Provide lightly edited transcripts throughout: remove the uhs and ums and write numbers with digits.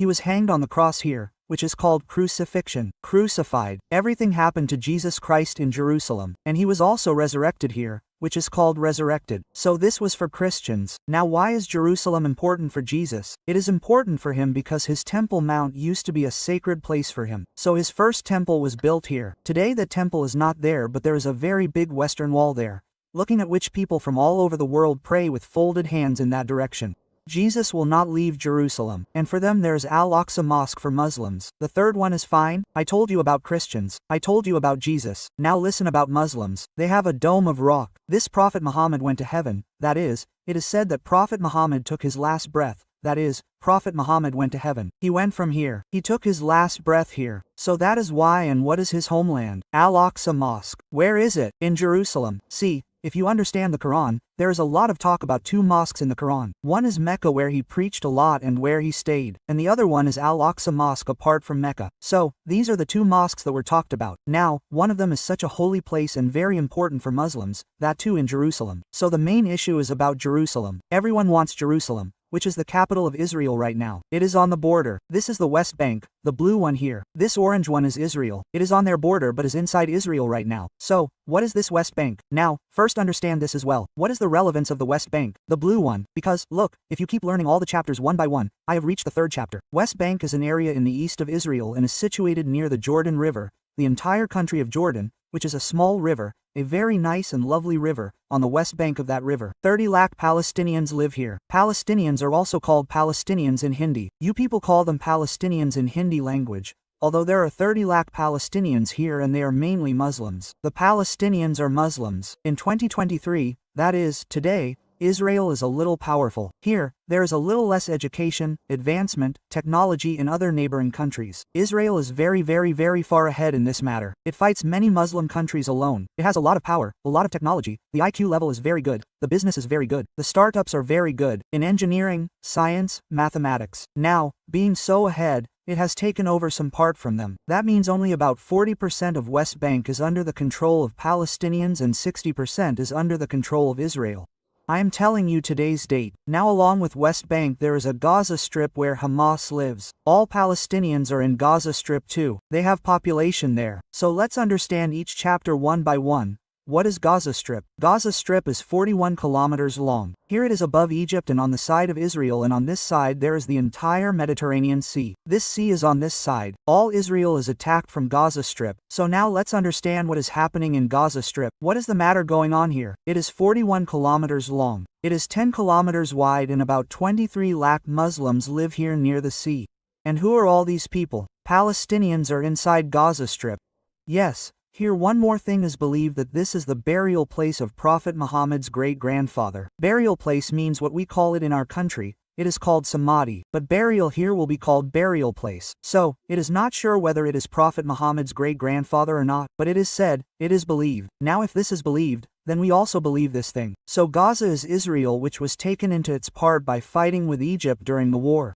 He was hanged on the cross here, which is called crucifixion, crucified. Everything happened to Jesus Christ in Jerusalem, and he was also resurrected here, which is called resurrected. So this was for Christians. Now why is Jerusalem important for Jesus? It is important for him because his Temple Mount used to be a sacred place for him. So his first temple was built here. Today the temple is not there, but there is a very big western wall there, looking at which people from all over the world pray with folded hands in that direction. Jesus will not leave Jerusalem, and for them there's Al-Aqsa Mosque for Muslims. The third one is fine. I told you about Christians. I told you about Jesus. Now listen about Muslims. They have a dome of rock. This Prophet Muhammad went to heaven. That is, it is said that Prophet Muhammad took his last breath. That is, Prophet Muhammad went to heaven. He went from here. He took his last breath here. So that is why. And what is his homeland? Al-Aqsa Mosque. Where is it? In Jerusalem. See, if you understand the Quran, there is a lot of talk about two mosques in the Quran. One is Mecca, where he preached a lot and where he stayed, and the other one is Al-Aqsa Mosque apart from Mecca. So, these are the two mosques that were talked about. Now, one of them is such a holy place and very important for Muslims, that too in Jerusalem. So the main issue is about Jerusalem. Everyone wants Jerusalem, which is the capital of Israel right now. It is on the border. This is the West Bank, the blue one here. This orange one is Israel. It is on their border but is inside Israel right now. So, what is this West Bank? Now, first understand this as well. What is the relevance of the West Bank, the blue one? Because, look, if you keep learning all the chapters one by one, I have reached the third chapter. West Bank is an area in the east of Israel and is situated near the Jordan River, the entire country of Jordan, which is a small river, a very nice and lovely river. On the west bank of that river, 30 lakh Palestinians live here. Palestinians are also called Palestinians in Hindi. You people call them Palestinians in Hindi language, although there are 30 lakh Palestinians here and they are mainly Muslims. The Palestinians are Muslims. In 2023, that is, today, Israel is a little powerful. Here, there is a little less education, advancement, technology in other neighboring countries. Israel is very far ahead in this matter. It fights many Muslim countries alone. It has a lot of power, a lot of technology, the IQ level is very good, the business is very good, the startups are very good, in engineering, science, mathematics. Now, being so ahead, it has taken over some part from them. That means only about 40% of West Bank is under the control of Palestinians and 60% is under the control of Israel. I am telling you today's date. Now along with West Bank there is a Gaza Strip where Hamas lives. All Palestinians are in Gaza Strip too. They have population there. So let's understand each chapter one by one. What is Gaza Strip? Gaza Strip is 41 kilometers long. Here it is above Egypt and on the side of Israel, and on this side there is the entire Mediterranean Sea. This sea is on this side. All Israel is attacked from Gaza Strip. So now let's understand what is happening in Gaza Strip. What is the matter going on here? It is 41 kilometers long. It is 10 kilometers wide and about 23 lakh Muslims live here near the sea. And who are all these people? Palestinians are inside Gaza Strip. Yes. Here one more thing is believed that this is the burial place of Prophet Muhammad's great-grandfather. Burial place means what we call it in our country. It is called samadhi, but burial here will be called burial place. So, it is not sure whether it is Prophet Muhammad's great-grandfather or not, but it is said, it is believed. Now if this is believed, then we also believe this thing. So Gaza is Israel, which was taken into its part by fighting with Egypt during the war.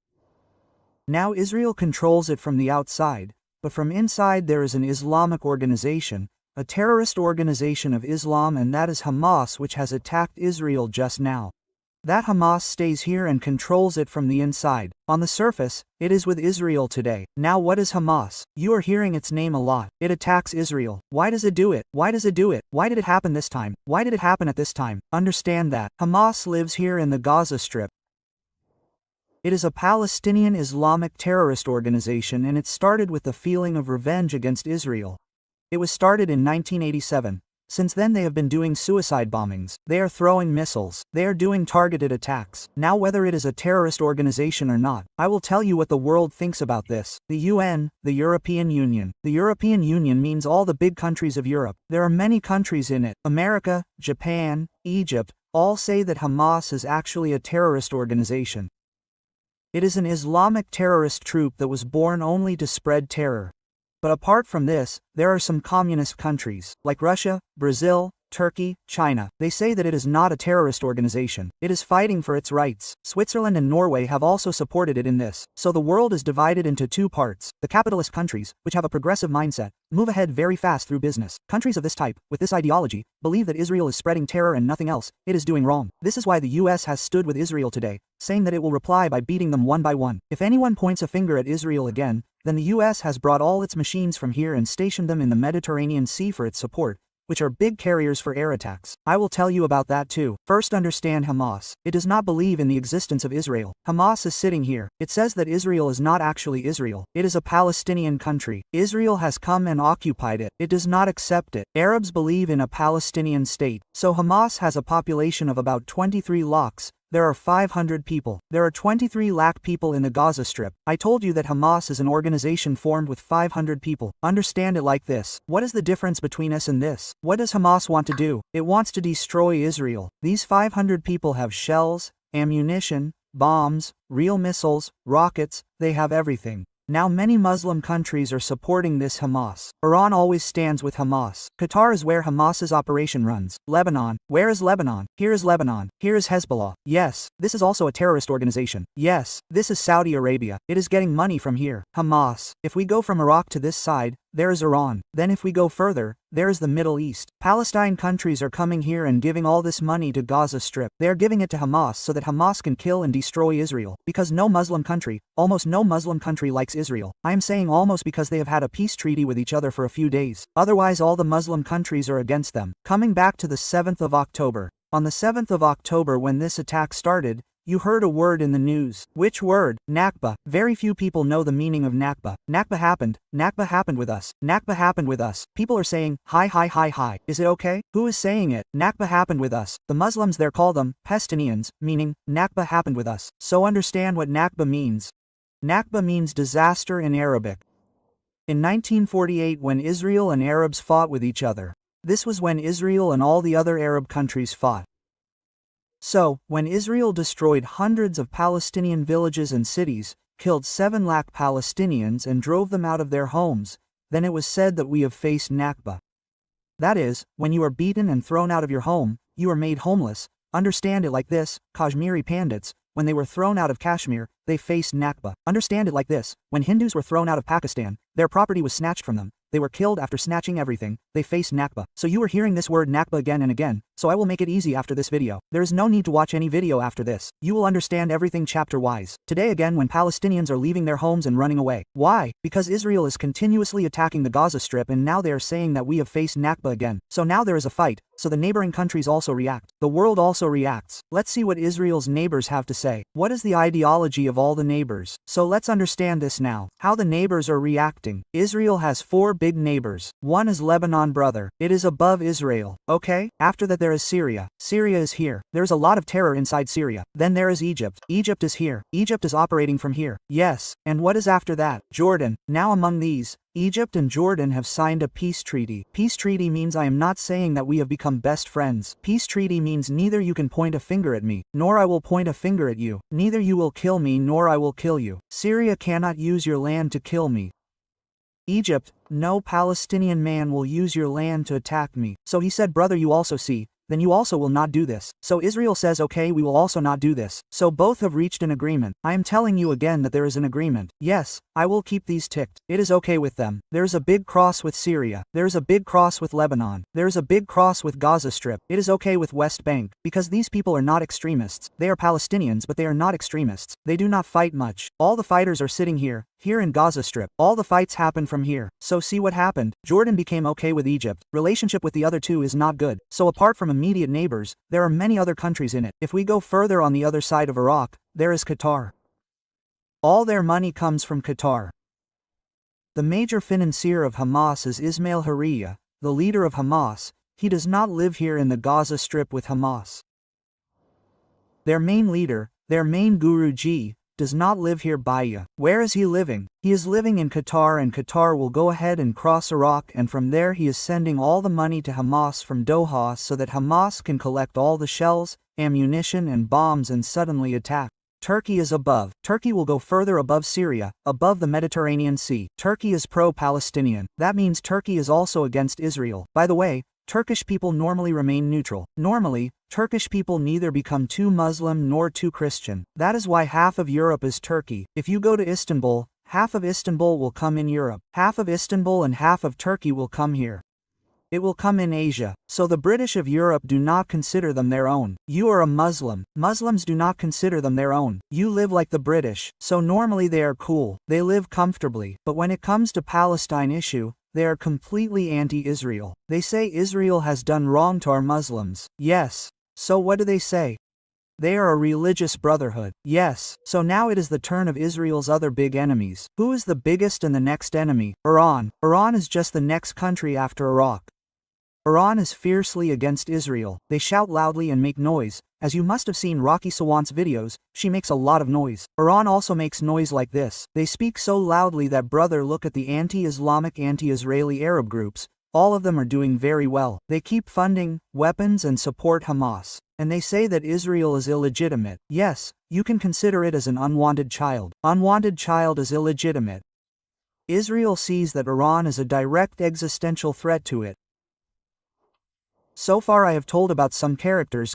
Now Israel controls it from the outside. But from inside there is an Islamic organization, a terrorist organization of Islam, and that is Hamas, which has attacked Israel just now. That Hamas stays here and controls it from the inside. On the surface, it is with Israel today. Now what is Hamas? You are hearing its name a lot. It attacks Israel. Why does it do it? Why does it do it? Why did it happen this time? Why did it happen at this time? Understand that. Hamas lives here in the Gaza Strip. It is a Palestinian Islamic terrorist organization, and it started with the feeling of revenge against Israel. It was started in 1987. Since then they have been doing suicide bombings. They are throwing missiles. They are doing targeted attacks. Now whether it is a terrorist organization or not, I will tell you what the world thinks about this. The UN, the European Union. The European Union means all the big countries of Europe. There are many countries in it. America, Japan, Egypt, all say that Hamas is actually a terrorist organization. It is an Islamic terrorist troop that was born only to spread terror. But apart from this, there are some communist countries, like Russia, Brazil, Turkey, China. They say that it is not a terrorist organization. It is fighting for its rights. Switzerland and Norway have also supported it in this. So the world is divided into two parts. The capitalist countries, which have a progressive mindset, move ahead very fast through business. Countries of this type, with this ideology, believe that Israel is spreading terror and nothing else. It is doing wrong. This is why the US has stood with Israel today, saying that it will reply by beating them one by one. If anyone points a finger at Israel again, then the US has brought all its machines from here and stationed them in the Mediterranean Sea for its support, which are big carriers for air attacks. I will tell you about that too. First, understand Hamas. It does not believe in the existence of Israel. Hamas is sitting here. It says that Israel is not actually Israel. It is a Palestinian country. Israel has come and occupied it. It does not accept it. Arabs believe in a Palestinian state. So Hamas has a population of about 23 lakhs. There are 500 people. There are 23 lakh people in the Gaza Strip. I told you that Hamas is an organization formed with 500 people. Understand it like this. What is the difference between us and this? What does Hamas want to do? It wants to destroy Israel. These 500 people have shells, ammunition, bombs, real missiles, rockets, they have everything. Now many Muslim countries are supporting this Hamas. Iran always stands with Hamas. Qatar is where Hamas's operation runs. Lebanon. Where is Lebanon? Here is Lebanon. Here is Hezbollah. Yes, this is also a terrorist organization. Yes, this is Saudi Arabia. It is getting money from here. Hamas. If we go from Iraq to this side, there is Iran. Then if we go further, there is the Middle East. Palestine countries are coming here and giving all this money to Gaza Strip. They are giving it to Hamas so that Hamas can kill and destroy Israel. Because no Muslim country, almost no Muslim country likes Israel. I am saying almost because they have had a peace treaty with each other for a few days. Otherwise all the Muslim countries are against them. Coming back to the 7th of October. On the 7th of October when this attack started, you heard a word in the news. Which word? Nakba. Very few people know the meaning of Nakba. Nakba happened. Nakba happened with us. Nakba happened with us. People are saying, hi hi hi hi. Is it okay? Who is saying it? Nakba happened with us. The Muslims there call them Palestinians, meaning, Nakba happened with us. So understand what Nakba means. Nakba means disaster in Arabic. In 1948 when Israel and Arabs fought with each other. This was when Israel and all the other Arab countries fought. So, when Israel destroyed hundreds of Palestinian villages and cities, killed 7 lakh Palestinians and drove them out of their homes, then it was said that we have faced Nakba. That is, when you are beaten and thrown out of your home, you are made homeless. Understand it like this, Kashmiri Pandits, when they were thrown out of Kashmir, they faced Nakba. Understand it like this, when Hindus were thrown out of Pakistan, their property was snatched from them. They were killed after snatching everything. They faced Nakba. So you are hearing this word Nakba again and again, so I will make it easy after this video. There is no need to watch any video after this. You will understand everything chapter-wise. Today again when Palestinians are leaving their homes and running away. Why? Because Israel is continuously attacking the Gaza Strip and now they are saying that we have faced Nakba again. So now there is a fight, so the neighboring countries also react. The world also reacts. Let's see what Israel's neighbors have to say. What is the ideology of all the neighbors? So let's understand this now. How the neighbors are reacting. Israel has 4 big neighbors. One is Lebanon, brother. It is above Israel. Okay? After that there is Syria. Syria is here. There's a lot of terror inside Syria. Then there is Egypt. Egypt is here. Egypt is operating from here. Yes. And what is after that? Jordan. Now among these, Egypt and Jordan have signed a peace treaty. Peace treaty means I am not saying that we have become best friends. Peace treaty means neither you can point a finger at me, nor I will point a finger at you. Neither you will kill me nor I will kill you. Syria cannot use your land to kill me. Egypt, no Palestinian man will use your land to attack me. So he said, brother, you also see, then you also will not do this. So Israel says, okay, we will also not do this. So both have reached an agreement. I am telling you again that there is an agreement. Yes, I will keep these ticked. It is okay with them. There is a big cross with Syria. There is a big cross with Lebanon. There is a big cross with Gaza Strip. It is okay with West Bank, because these people are not extremists. They are Palestinians, but they are not extremists. They do not fight much. All the fighters are sitting here in Gaza Strip. All the fights happen from here. So see what happened. Jordan became okay with Egypt. Relationship with the other two is not good. So apart from immediate neighbors, there are many other countries in it. If we go further on the other side of Iraq, there is Qatar. All their money comes from Qatar. The major financier of Hamas is Ismail Haniyeh, the leader of Hamas. He does not live here in the Gaza Strip with Hamas. Their main leader, their main Guruji, does not live here. Baya. Where is he living? He is living in Qatar, and Qatar will go ahead and cross Iraq, and from there he is sending all the money to Hamas from Doha so that Hamas can collect all the shells, ammunition and bombs and suddenly attack. Turkey is above. Turkey will go further above Syria, above the Mediterranean Sea. Turkey is pro-Palestinian. That means Turkey is also against Israel. By the way, Turkish people normally remain neutral. Normally, Turkish people neither become too Muslim nor too Christian. That is why half of Europe is Turkey. If you go to Istanbul, half of Istanbul will come in Europe. Half of Istanbul and half of Turkey will come here. It will come in Asia. So the British of Europe do not consider them their own. You are a Muslim. Muslims do not consider them their own. You live like the British. So normally they are cool. They live comfortably. But when it comes to Palestine issue, they are completely anti-Israel. They say Israel has done wrong to our Muslims. Yes. So what do they say? They are a religious brotherhood. Yes. So now it is the turn of Israel's other big enemies. Who is the biggest and the next enemy? Iran. Iran is just the next country after Iraq. Iran is fiercely against Israel. They shout loudly and make noise. As you must have seen Rocky Sawant's videos, she makes a lot of noise. Iran also makes noise like this. They speak so loudly that brother, look at the anti-Islamic, anti-Israeli Arab groups. All of them are doing very well. They keep funding, weapons and support Hamas. And they say that Israel is illegitimate. Yes, you can consider it as an unwanted child. Unwanted child is illegitimate. Israel sees that Iran is a direct existential threat to it. So far I have told about some characters.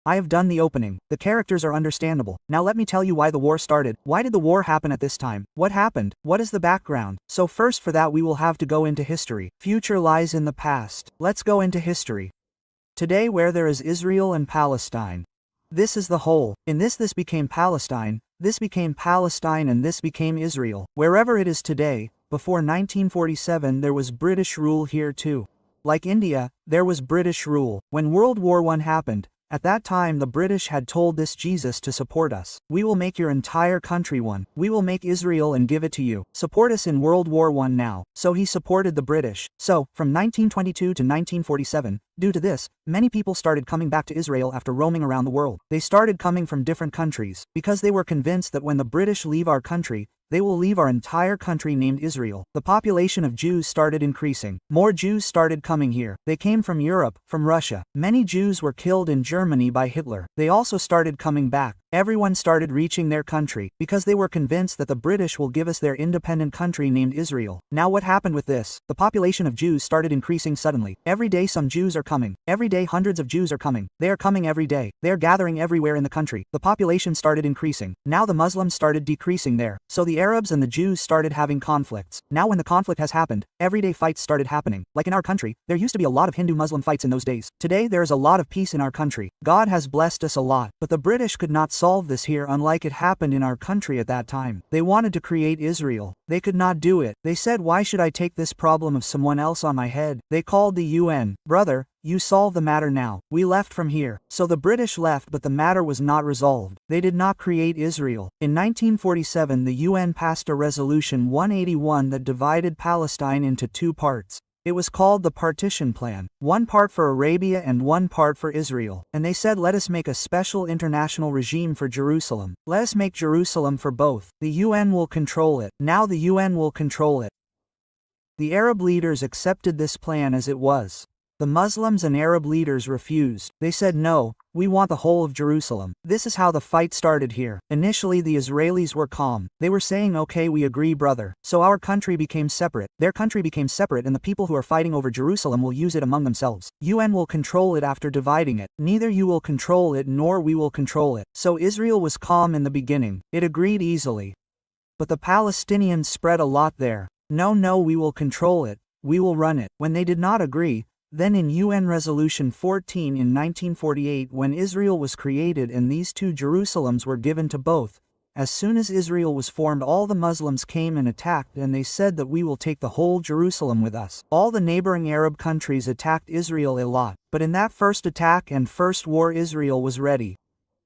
I have done the opening. The characters are understandable. Now let me tell you why the war started. Why did the war happen at this time? What happened? What is the background? So first, for that we will have to go into history. Future lies in the past. Let's go into history. Today, where there is Israel and Palestine. This is the whole. In this became Palestine, this became Palestine, and this became Israel. Wherever it is today, before 1947 there was British rule here too. Like India, there was British rule. When World War I happened, at that time the British had told this Jesus to support us. We will make your entire country one. We will make Israel and give it to you. Support us in World War I now. So he supported the British. So, from 1922 to 1947, due to this, many people started coming back to Israel after roaming around the world. They started coming from different countries, because they were convinced that when the British leave our country, they will leave our entire country named Israel. The population of Jews started increasing. More Jews started coming here. They came from Europe, from Russia. Many Jews were killed in Germany by Hitler. They also started coming back. Everyone started reaching their country, because they were convinced that the British will give us their independent country named Israel. Now what happened with this? The population of Jews started increasing suddenly. Every day some Jews are coming. Every day hundreds of Jews are coming. They are coming every day. They are gathering everywhere in the country. The population started increasing. Now the Muslims started decreasing there. So the Arabs and the Jews started having conflicts. Now when the conflict has happened, everyday fights started happening. Like in our country, there used to be a lot of Hindu-Muslim fights in those days. Today there is a lot of peace in our country. God has blessed us a lot. But the British could not solve this here, unlike it happened in our country at that time. They wanted to create Israel. They could not do it. They said, why should I take this problem of someone else on my head? They called the UN. Brother, you solve the matter now. We left from here. So the British left, but the matter was not resolved. They did not create Israel. In 1947 the UN passed a resolution 181 that divided Palestine into two parts. It was called the Partition Plan, one part for Arabia and one part for Israel. And they said, let us make a special international regime for Jerusalem. Let us make Jerusalem for both. The UN will control it. Now the UN will control it. The Arab leaders accepted this plan as it was. The Muslims and Arab leaders refused. They said, no, we want the whole of Jerusalem. This is how the fight started here. Initially the Israelis were calm. They were saying, okay, we agree, brother. So our country became separate. Their country became separate, and the people who are fighting over Jerusalem will use it among themselves. UN will control it after dividing it. Neither you will control it nor we will control it. So Israel was calm in the beginning. It agreed easily. But the Palestinians spread a lot there. No, we will control it. We will run it. When they did not agree, then in UN Resolution 14 in 1948, when Israel was created and these two Jerusalems were given to both, as soon as Israel was formed, all the Muslims came and attacked, and they said that we will take the whole Jerusalem with us. All the neighboring Arab countries attacked Israel a lot, but in that first attack and first war Israel was ready.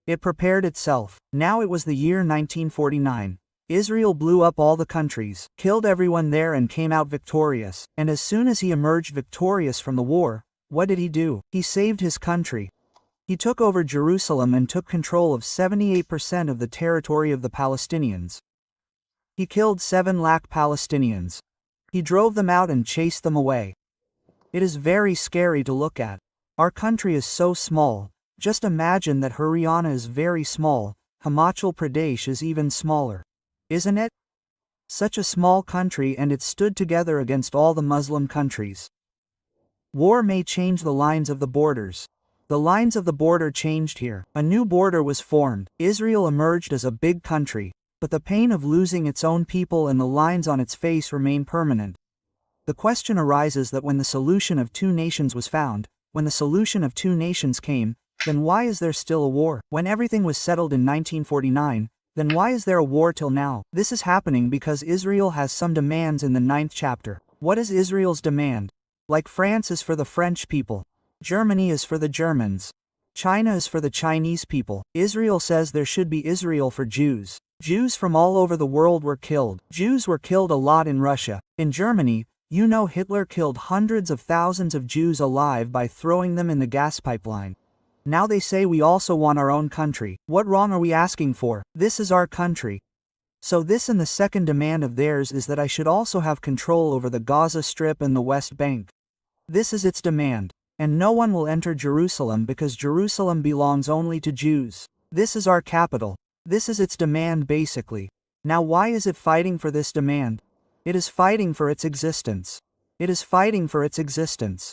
It prepared itself. Now it was the year 1949. Israel blew up all the countries, killed everyone there, and came out victorious. And as soon as he emerged victorious from the war, what did he do? He saved his country. He took over Jerusalem and took control of 78% of the territory of the Palestinians. He killed 7 lakh Palestinians. He drove them out and chased them away. It is very scary to look at. Our country is so small. Just imagine that Haryana is very small. Himachal Pradesh is even smaller. Isn't it? Such a small country, and it stood together against all the Muslim countries. War may change the lines of the borders. The lines of the border changed here. A new border was formed. Israel emerged as a big country, but the pain of losing its own people and the lines on its face remain permanent. The question arises that when the solution of two nations was found, when the solution of two nations came, then why is there still a war? When everything was settled in 1949, then why is there a war till now? This is happening because Israel has some demands in the 9th chapter. What is Israel's demand? Like France is for the French people. Germany is for the Germans. China is for the Chinese people. Israel says there should be Israel for Jews. Jews from all over the world were killed. Jews were killed a lot in Russia. In Germany, you know Hitler killed hundreds of thousands of Jews alive by throwing them in the gas pipeline. Now they say we also want our own country. What wrong are we asking for? This is our country. So this and the second demand of theirs is that I should also have control over the Gaza Strip and the West Bank. This is its demand. And no one will enter Jerusalem because Jerusalem belongs only to Jews. This is our capital. This is its demand basically. Now why is it fighting for this demand? It is fighting for its existence. It is fighting for its existence.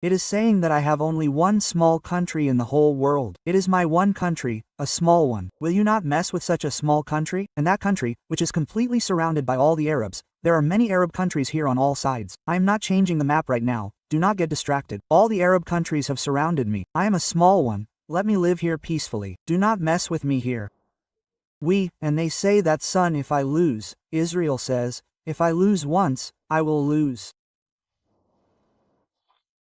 It is saying that I have only one small country in the whole world. It is my one country, a small one. Will you not mess with such a small country? And that country, which is completely surrounded by all the Arabs. There are many Arab countries here on all sides. I am not changing the map right now. Do not get distracted. All the Arab countries have surrounded me. I am a small one. Let me live here peacefully. Do not mess with me here. And they say that son, if I lose, Israel says, if I lose once, I will lose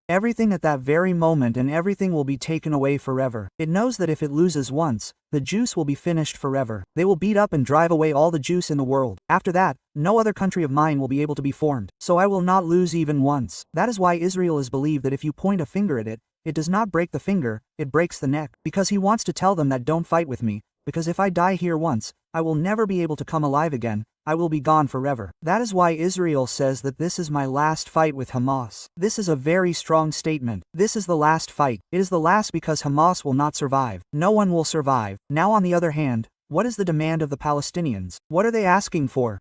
everything at that very moment, and everything will be taken away forever. It knows that if it loses once, the juice will be finished forever. They will beat up and drive away all the juice in the world. After that, no other country of mine will be able to be formed. So I will not lose even once. That is why Israel is believed that if you point a finger at it, it does not break the finger, it breaks the neck. Because he wants to tell them that don't fight with me, because if I die here once, I will never be able to come alive again. I will be gone forever. That is why Israel says that this is my last fight with Hamas. This is a very strong statement. This is the last fight. It is the last because Hamas will not survive. No one will survive. Now on the other hand, what is the demand of the Palestinians? What are they asking for?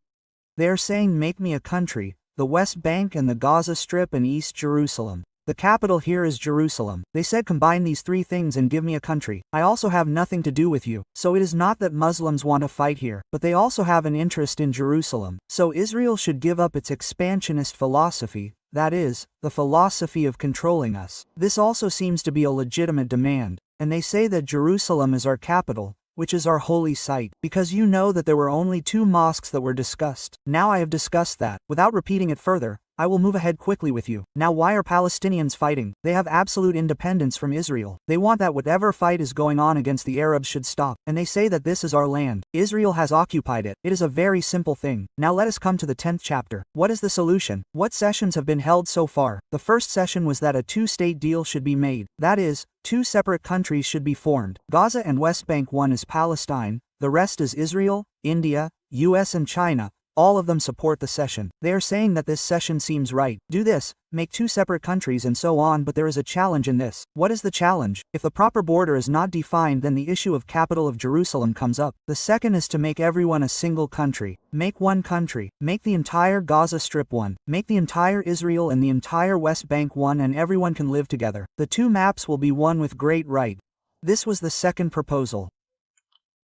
They are saying make me a country, the West Bank and the Gaza Strip and East Jerusalem. The capital here is Jerusalem. They said combine these three things and give me a country. I also have nothing to do with you. So it is not that Muslims want to fight here, but they also have an interest in Jerusalem. So Israel should give up its expansionist philosophy, that is, the philosophy of controlling us. This also seems to be a legitimate demand. And they say that Jerusalem is our capital, which is our holy site, because you know that there were only 2 mosques that were discussed. Now I have discussed that. Without repeating it further, I will move ahead quickly with you. Now why are Palestinians fighting? They have absolute independence from Israel. They want that whatever fight is going on against the Arabs should stop. And they say that this is our land. Israel has occupied it. It is a very simple thing. Now let us come to the 10th chapter. What is the solution? What sessions have been held so far? The first session was that a 2-state deal should be made. That is, 2 separate countries should be formed. Gaza and West Bank. One is Palestine, the rest is Israel, India, US and China. All of them support the cession. They are saying that this cession seems right. Do this, make 2 separate countries and so on, but there is a challenge in this. What is the challenge? If the proper border is not defined, then the issue of capital of Jerusalem comes up. The second is to make everyone a single country. Make one country. Make the entire Gaza Strip one. Make the entire Israel and the entire West Bank one, and everyone can live together. The 2 maps will be one with great right. This was the second proposal.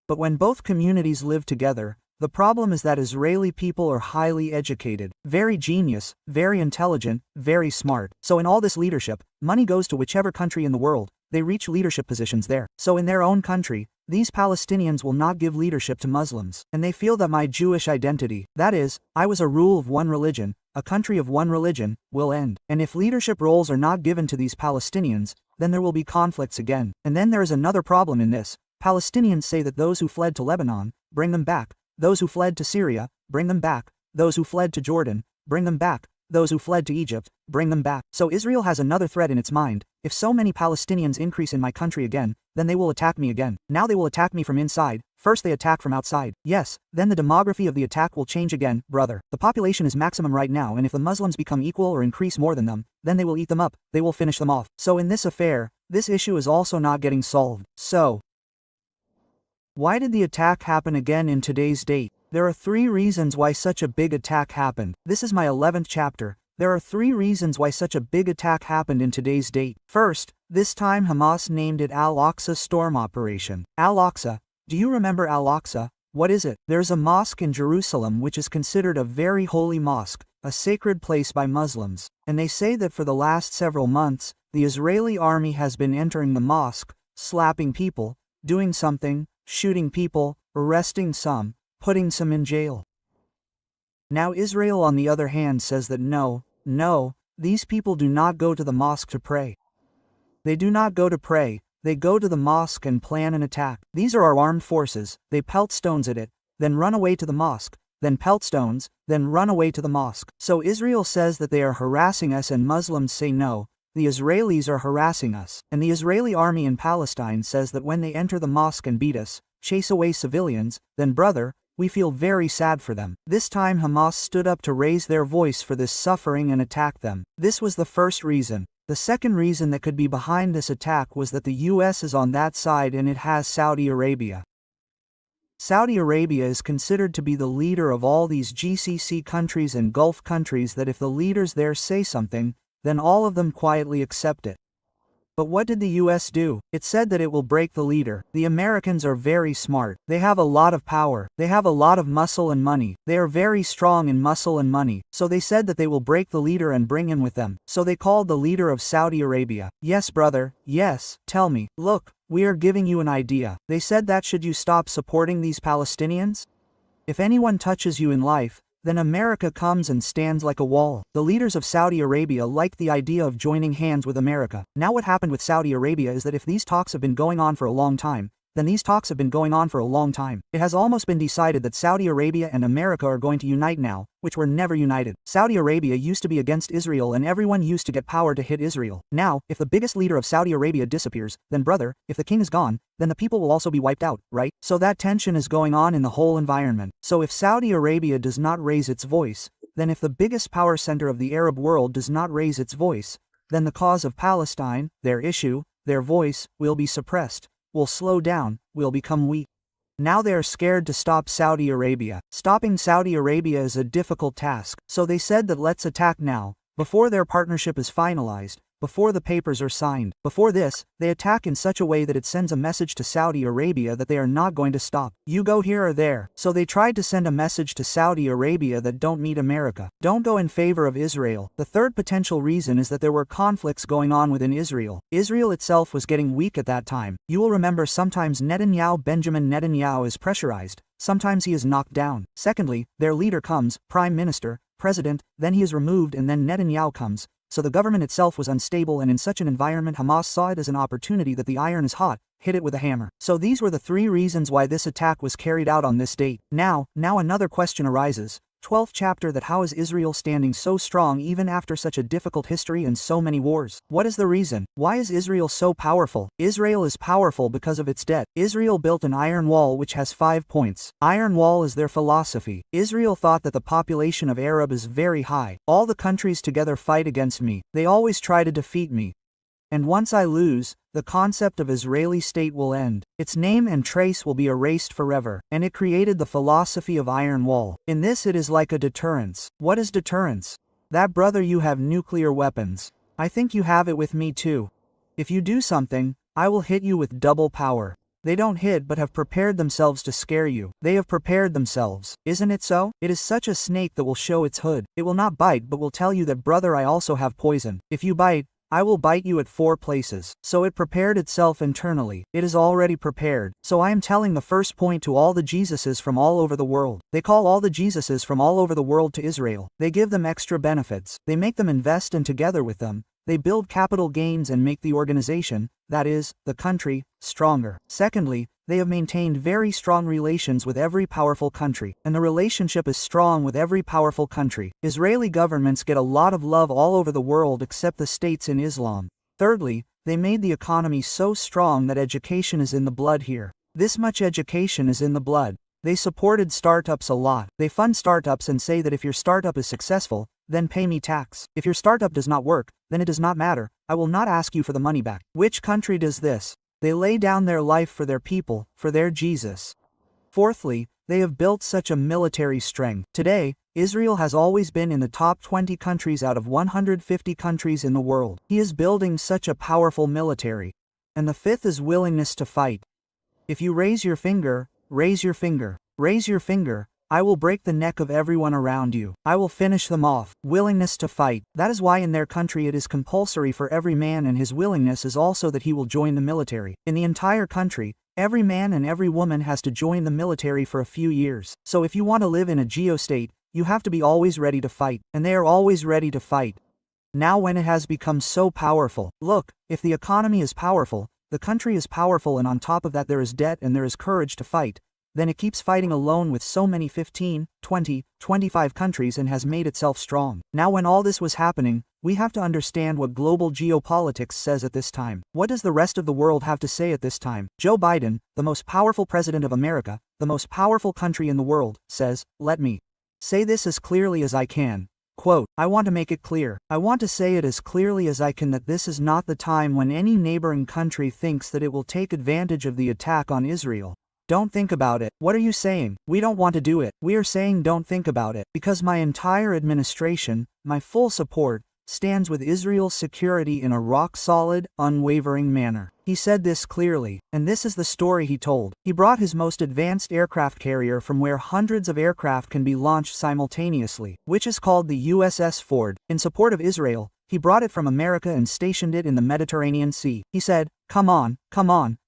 But when both communities live together, the problem is that Israeli people are highly educated, very genius, very intelligent, very smart. So in all this leadership, money goes to whichever country in the world. They reach leadership positions there. So in their own country, these Palestinians will not give leadership to Muslims. And they feel that my Jewish identity, that is, I was a rule of one religion, a country of one religion, will end. And if leadership roles are not given to these Palestinians, then there will be conflicts again. And then there is another problem in this. Palestinians say that those who fled to Lebanon, bring them back. Those who fled to Syria, bring them back. Those who fled to Jordan, bring them back. Those who fled to Egypt, bring them back. So Israel has another threat in its mind. If so many Palestinians increase in my country again, then they will attack me again. Now they will attack me from inside. First they attack from outside. Yes, then the demography of the attack will change again, brother. The population is maximum right now, and if the Muslims become equal or increase more than them, then they will eat them up. They will finish them off. So in this affair, this issue is also not getting solved. So why did the attack happen again in today's date? There are 3 reasons why such a big attack happened. This is my 11th chapter. There are 3 reasons why such a big attack happened in today's date. First, this time Hamas named it Al-Aqsa Storm Operation. Al-Aqsa. Do you remember Al-Aqsa? What is it? There's a mosque in Jerusalem which is considered a very holy mosque, a sacred place by Muslims. And they say that for the last several months, the Israeli army has been entering the mosque, slapping people, doing something, shooting people, arresting some, putting some in jail. Now Israel on the other hand says that no, these people do not go to the mosque to pray. They do not go to pray, they go to the mosque and plan an attack. These are our armed forces, they pelt stones at it, then run away to the mosque, then pelt stones, then run away to the mosque. So Israel says that they are harassing us and Muslims say no, the Israelis are harassing us. And the Israeli army in Palestine says that when they enter the mosque and beat us, chase away civilians, then brother, we feel very sad for them. This time Hamas stood up to raise their voice for this suffering and attack them. This was the first reason. The second reason that could be behind this attack was that the US is on that side and it has Saudi Arabia. Saudi Arabia is considered to be the leader of all these GCC countries and Gulf countries that if the leaders there say something, then all of them quietly accept it. But what did the US do? It said that it will break the leader. The Americans are very smart. They have a lot of power. They have a lot of muscle and money. They are very strong in muscle and money. So they said that they will break the leader and bring him with them. So they called the leader of Saudi Arabia. Yes, brother, yes, tell me. Look, we are giving you an idea. They said that should you stop supporting these Palestinians? If anyone touches you in life, then America comes and stands like a wall. The leaders of Saudi Arabia liked the idea of joining hands with America. Now what happened with Saudi Arabia is that if these talks have been going on for a long time, then these talks have been going on for a long time. It has almost been decided that Saudi Arabia and America are going to unite now, which were never united. Saudi Arabia used to be against Israel and everyone used to get power to hit Israel. Now, if the biggest leader of Saudi Arabia disappears, then brother, if the king is gone, then the people will also be wiped out, right? So that tension is going on in the whole environment. So if Saudi Arabia does not raise its voice, then if the biggest power center of the Arab world does not raise its voice, then the cause of Palestine, their issue, their voice, will be suppressed, will slow down, will become weak. Now they are scared to stop Saudi Arabia. Stopping Saudi Arabia is a difficult task, so they said that let's attack now, before their partnership is finalized, before the papers are signed. Before this, they attack in such a way that it sends a message to Saudi Arabia that they are not going to stop. You go here or there. So they tried to send a message to Saudi Arabia that don't meet America. Don't go in favor of Israel. The third potential reason is that there were conflicts going on within Israel. Israel itself was getting weak at that time. You will remember sometimes Benjamin Netanyahu is pressurized. Sometimes he is knocked down. Secondly, their leader comes, prime minister, president, then he is removed and then Netanyahu comes. So the government itself was unstable and in such an environment Hamas saw it as an opportunity that the iron is hot, hit it with a hammer. So these were the 3 reasons why this attack was carried out on this date. Now another question arises. 12th chapter that how is Israel standing so strong even after such a difficult history and so many wars? What is the reason? Why is Israel so powerful? Israel is powerful because of its debt. Israel built an iron wall which has 5 points. Iron wall is their philosophy. Israel thought that the population of Arab is very high. All the countries together fight against me. They always try to defeat me. And once I lose, the concept of Israeli state will end. Its name and trace will be erased forever. And it created the philosophy of iron wall. In this it is like a deterrence. What is deterrence? That brother you have nuclear weapons. I think you have it with me too. If you do something, I will hit you with double power. They don't hit but have prepared themselves to scare you. They have prepared themselves. Isn't it so? It is such a snake that will show its hood. It will not bite but will tell you that brother I also have poison. If you bite, I will bite you at 4 places. So it prepared itself internally. It is already prepared. So I am telling the first point to all the Jesuses from all over the world. They call all the Jesuses from all over the world to Israel. They give them extra benefits. They make them invest and together with them, they build capital gains and make the organization, that is, the country, stronger. Secondly, they have maintained very strong relations with every powerful country, and the relationship is strong with every powerful country. Israeli governments get a lot of love all over the world except the states in Islam. Thirdly, they made the economy so strong that education is in the blood here. This much education is in the blood. They supported startups a lot. They fund startups and say that if your startup is successful, then pay me tax. If your startup does not work, then it does not matter. I will not ask you for the money back. Which country does this? They lay down their life for their people, for their Jesus. Fourthly, they have built such a military strength. Today, Israel has always been in the top 20 countries out of 150 countries in the world. He is building such a powerful military. And the fifth is willingness to fight. If you raise your finger, raise your finger, raise your finger, I will break the neck of everyone around you. I will finish them off. Willingness to fight. That is why in their country it is compulsory for every man, and his willingness is also that he will join the military. In the entire country, every man and every woman has to join the military for a few years. So if you want to live in a geostate, you have to be always ready to fight. And they are always ready to fight. Now when it has become so powerful, look, if the economy is powerful, the country is powerful, and on top of that there is debt and there is courage to fight, then it keeps fighting alone with so many 15, 20, 25 countries and has made itself strong. Now when all this was happening, we have to understand what global geopolitics says at this time. What does the rest of the world have to say at this time? Joe Biden, the most powerful president of America, the most powerful country in the world, says, let me say this as clearly as I can. Quote, I want to make it clear. I want to say it as clearly as I can that this is not the time when any neighboring country thinks that it will take advantage of the attack on Israel. Don't think about it. What are you saying? We don't want to do it. We are saying don't think about it, because my entire administration, my full support, stands with Israel's security in a rock-solid, unwavering manner. He said this clearly, and this is the story he told. He brought his most advanced aircraft carrier from where hundreds of aircraft can be launched simultaneously, which is called the USS Ford, in support of Israel. He brought it from America and stationed it in the Mediterranean Sea. He said, come on,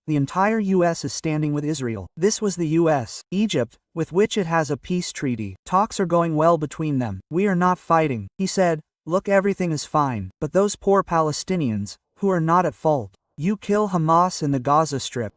the entire US is standing with Israel. This was the US, Egypt, with which it has a peace treaty. Talks are going well between them. We are not fighting. He said, look, everything is fine, but those poor Palestinians, who are not at fault. You kill Hamas in the Gaza Strip,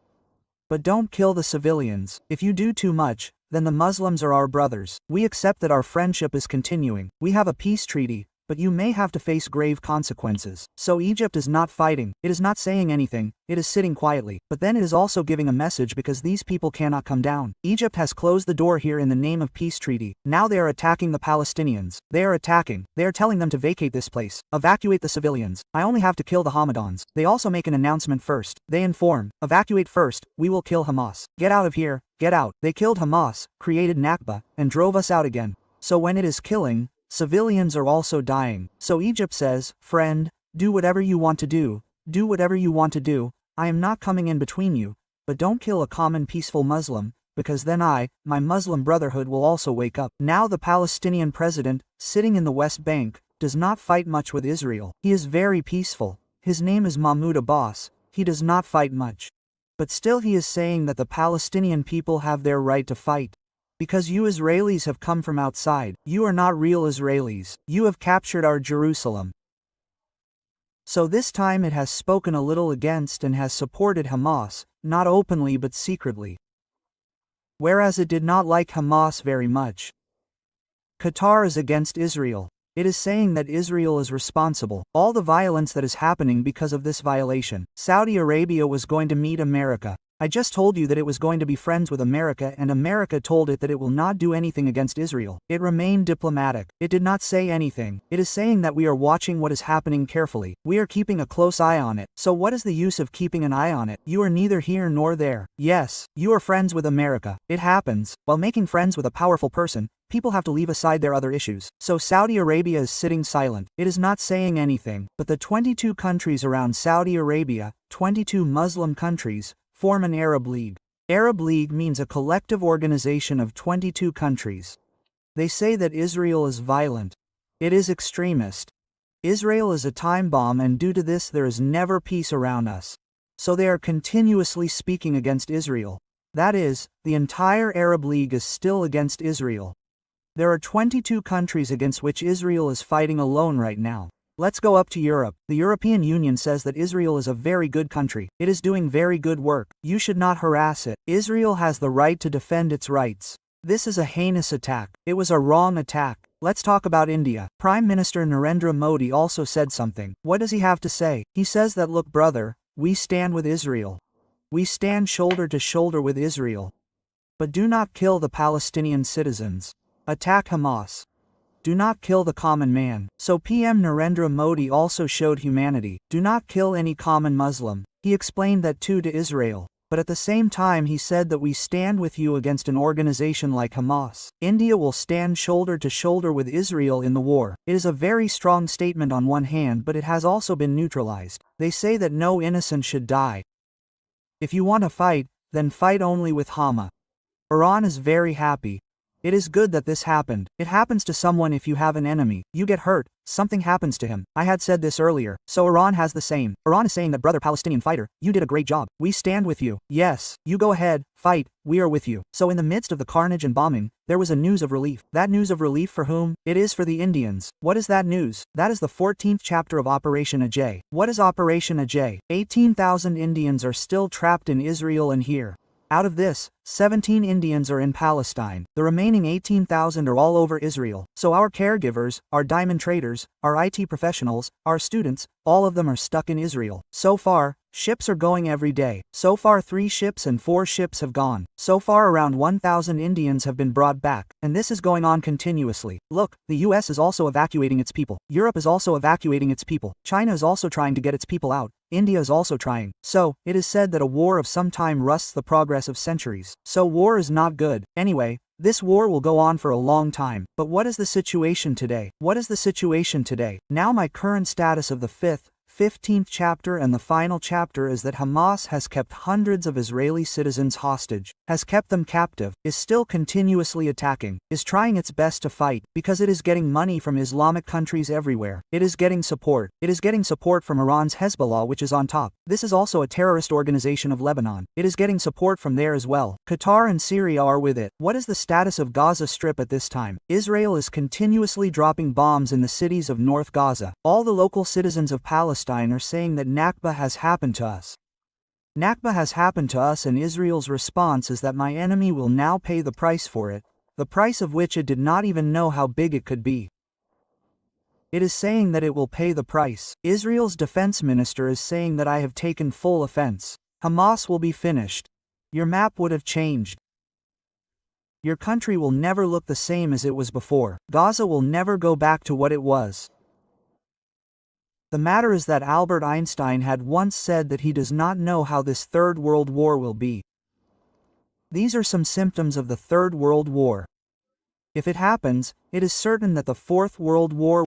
but don't kill the civilians. If you do too much, then the Muslims are our brothers. We accept that our friendship is continuing. We have a peace treaty, but you may have to face grave consequences. So Egypt is not fighting. It is not saying anything. It is sitting quietly. But then it is also giving a message, because these people cannot come down. Egypt has closed the door here in the name of peace treaty. Now they are attacking the Palestinians. They are attacking. They are telling them to vacate this place. Evacuate the civilians. I only have to kill the Hamadans. They also make an announcement first. They inform. Evacuate first. We will kill Hamas. Get out of here. Get out. They killed Hamas, created Nakba, and drove us out again. So when it is killing, civilians are also dying. So Egypt says, friend, do whatever you want to do. Do whatever you want to do. I am not coming in between you. But don't kill a common peaceful Muslim, because then my Muslim Brotherhood will also wake up. Now the Palestinian president, sitting in the West Bank, does not fight much with Israel. He is very peaceful. His name is Mahmoud Abbas. He does not fight much. But still he is saying that the Palestinian people have their right to fight. Because you Israelis have come from outside. You are not real Israelis. You have captured our Jerusalem. So this time it has spoken a little against and has supported Hamas, not openly but secretly. Whereas it did not like Hamas very much. Qatar is against Israel. It is saying that Israel is responsible. All the violence that is happening because of this violation. Saudi Arabia was going to meet America. I just told you that it was going to be friends with America, and America told it that it will not do anything against Israel. It remained diplomatic. It did not say anything. It is saying that we are watching what is happening carefully. We are keeping a close eye on it. So what is the use of keeping an eye on it? You are neither here nor there. Yes, you are friends with America. It happens. While making friends with a powerful person, people have to leave aside their other issues. So Saudi Arabia is sitting silent. It is not saying anything. But the 22 countries around Saudi Arabia, 22 Muslim countries, form an Arab League. Arab League means a collective organization of 22 countries. They say that Israel is violent. It is extremist. Israel is a time bomb, and due to this there is never peace around us. So they are continuously speaking against Israel. That is, the entire Arab League is still against Israel. There are 22 countries against which Israel is fighting alone right now. Let's go up to Europe. The European Union says that Israel is a very good country. It is doing very good work. You should not harass it. Israel has the right to defend its rights. This is a heinous attack. It was a wrong attack. Let's talk about India. Prime Minister Narendra Modi also said something. What does he have to say? He says that, look brother, we stand with Israel. We stand shoulder to shoulder with Israel. But do not kill the Palestinian citizens. Attack Hamas. Do not kill the common man. So PM Narendra Modi also showed humanity. Do not kill any common Muslim. He explained that too to Israel. but at the same time he said that we stand with you against an organization like Hamas. India will stand shoulder to shoulder with Israel in the war. It is a very strong statement on one hand, but it has also been neutralized. They say that no innocent should die. If you want to fight, then fight only with Hamas. Iran is very happy. It is good that this happened. It happens to someone if you have an enemy. You get hurt, something happens to him. I had said this earlier, so Iran has the same. Iran is saying that brother Palestinian fighter, you did a great job. We stand with you. Yes, you go ahead, fight, we are with you. So in the midst of the carnage and bombing, there was a news of relief. That news of relief for whom? It is for the Indians. What is that news? That is the 14th chapter of Operation Ajay. What is Operation Ajay? 18,000 Indians are still trapped in Israel and here. Out of this, 17 Indians are in Palestine. The remaining 18,000 are all over Israel. So our caregivers, our diamond traders, our IT professionals, our students, all of them are stuck in Israel. So far, ships are going every day. So far 3 ships and 4 ships have gone. So far around 1,000 Indians have been brought back. And this is going on continuously. Look, the US is also evacuating its people. Europe is also evacuating its people. China is also trying to get its people out. India is also trying. So, it is said that a war of some time rusts the progress of centuries. So war is not good. Anyway, this war will go on for a long time. But what is the situation today? What is the situation today? Now my current status of the 15th chapter and the final chapter is that Hamas has kept hundreds of Israeli citizens hostage, has kept them captive, is still continuously attacking, is trying its best to fight, because it is getting money from Islamic countries everywhere. It is getting support. It is getting support from Iran's Hezbollah, which is on top. This is also a terrorist organization of Lebanon. It is getting support from there as well. Qatar and Syria are with it. What is the status of Gaza Strip at this time? Israel is continuously dropping bombs in the cities of North Gaza. All the local citizens of Palestine are saying that Nakba has happened to us. Nakba has happened to us, and Israel's response is that my enemy will now pay the price for it, the price of which it did not even know how big it could be. It is saying that it will pay the price. Israel's defense minister is saying that I have taken full offense. Hamas will be finished. Your map would have changed. Your country will never look the same as it was before. Gaza will never go back to what it was. The matter is that Albert Einstein had once said that he does not know how this Third World War will be. These are some symptoms of the Third World War. If it happens, it is certain that the Fourth World War